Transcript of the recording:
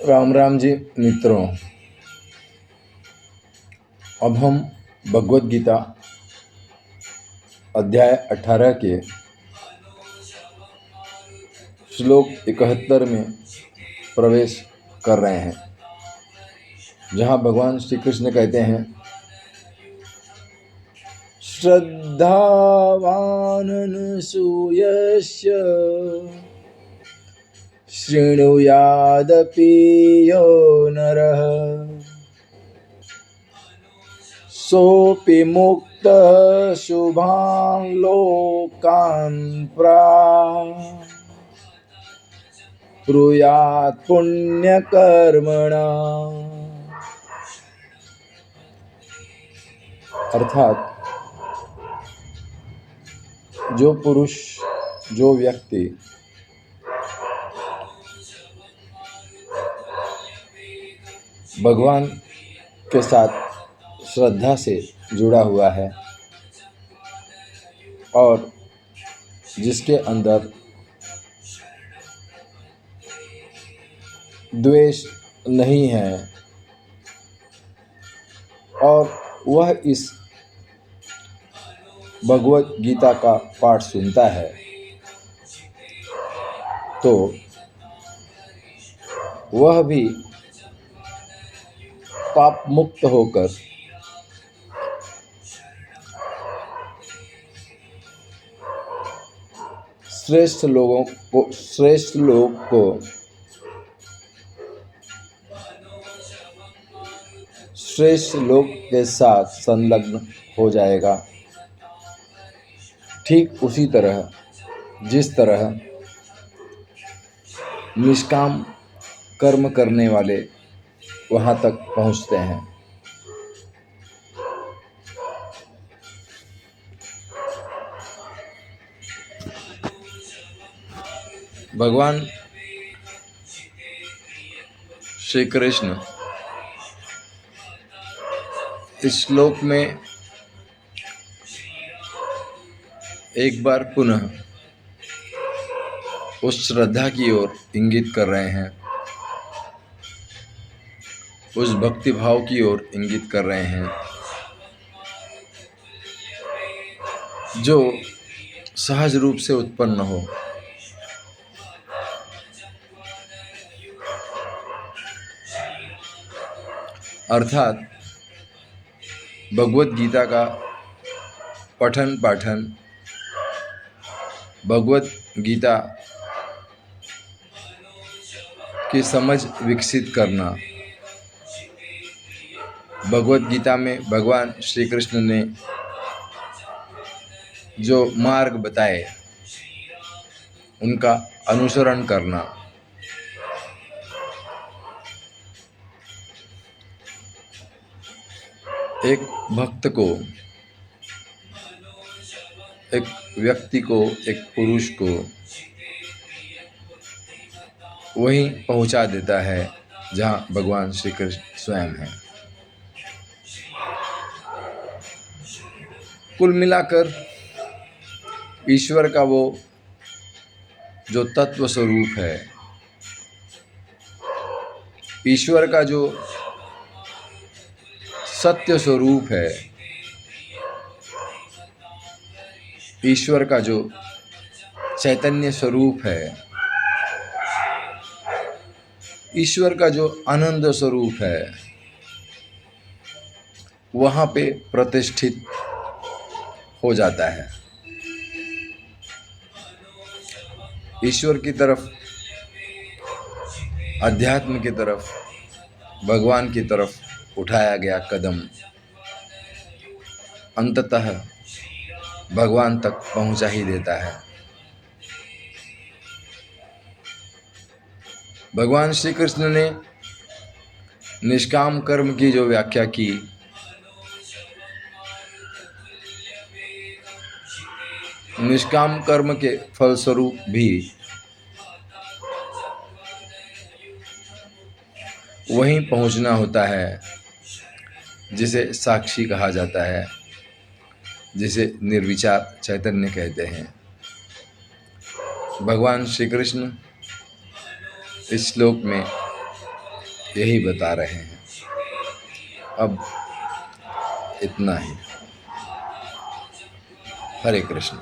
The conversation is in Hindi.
राम राम जी मित्रों, अब हम भगवत गीता अध्याय 18 के श्लोक 71 में प्रवेश कर रहे हैं, जहाँ भगवान श्री कृष्ण कहते हैं, श्रद्धावाननुसूयस्य शृणुयादपि यो नरः सोऽपि मुक्तः शुभान् लोकान् प्राप्नुयात् पुण्यकर्मणा। अर्थात जो पुरुष, जो व्यक्ति भगवान के साथ श्रद्धा से जुड़ा हुआ है और जिसके अंदर द्वेष नहीं है और वह इस भगवत गीता का पाठ सुनता है, तो वह भी पाप मुक्त होकर श्रेष्ठ लोग के साथ संलग्न हो जाएगा। ठीक उसी तरह जिस तरह निष्काम कर्म करने वाले वहाँ तक पहुँचते हैं। भगवान श्री कृष्ण इस श्लोक में एक बार पुनः उस श्रद्धा की ओर इंगित कर रहे हैं, उस भक्ति भाव की ओर इंगित कर रहे हैं जो सहज रूप से उत्पन्न हो। अर्थात भगवत गीता का पठन पाठन, भगवत गीता की समझ विकसित करना, भगवत गीता में भगवान श्री कृष्ण ने जो मार्ग बताए उनका अनुसरण करना, एक भक्त को, एक व्यक्ति को, एक पुरुष को वहीं पहुंचा देता है जहाँ भगवान श्री कृष्ण स्वयं हैं। कुल मिलाकर ईश्वर का वो जो तत्व स्वरूप है, ईश्वर का जो सत्य स्वरूप है, ईश्वर का जो चैतन्य स्वरूप है, ईश्वर का जो आनंद स्वरूप है, वहाँ पे प्रतिष्ठित हो जाता है। ईश्वर की तरफ, अध्यात्म की तरफ, भगवान की तरफ उठाया गया कदम अंततः भगवान तक पहुंचा ही देता है। भगवान श्री कृष्ण ने निष्काम कर्म की जो व्याख्या की, निष्काम कर्म के फलस्वरूप भी वहीं पहुंचना होता है जिसे साक्षी कहा जाता है, जिसे निर्विचार चैतन्य कहते हैं। भगवान श्री कृष्ण इस श्लोक में यही बता रहे हैं। अब इतना ही। हरे कृष्ण।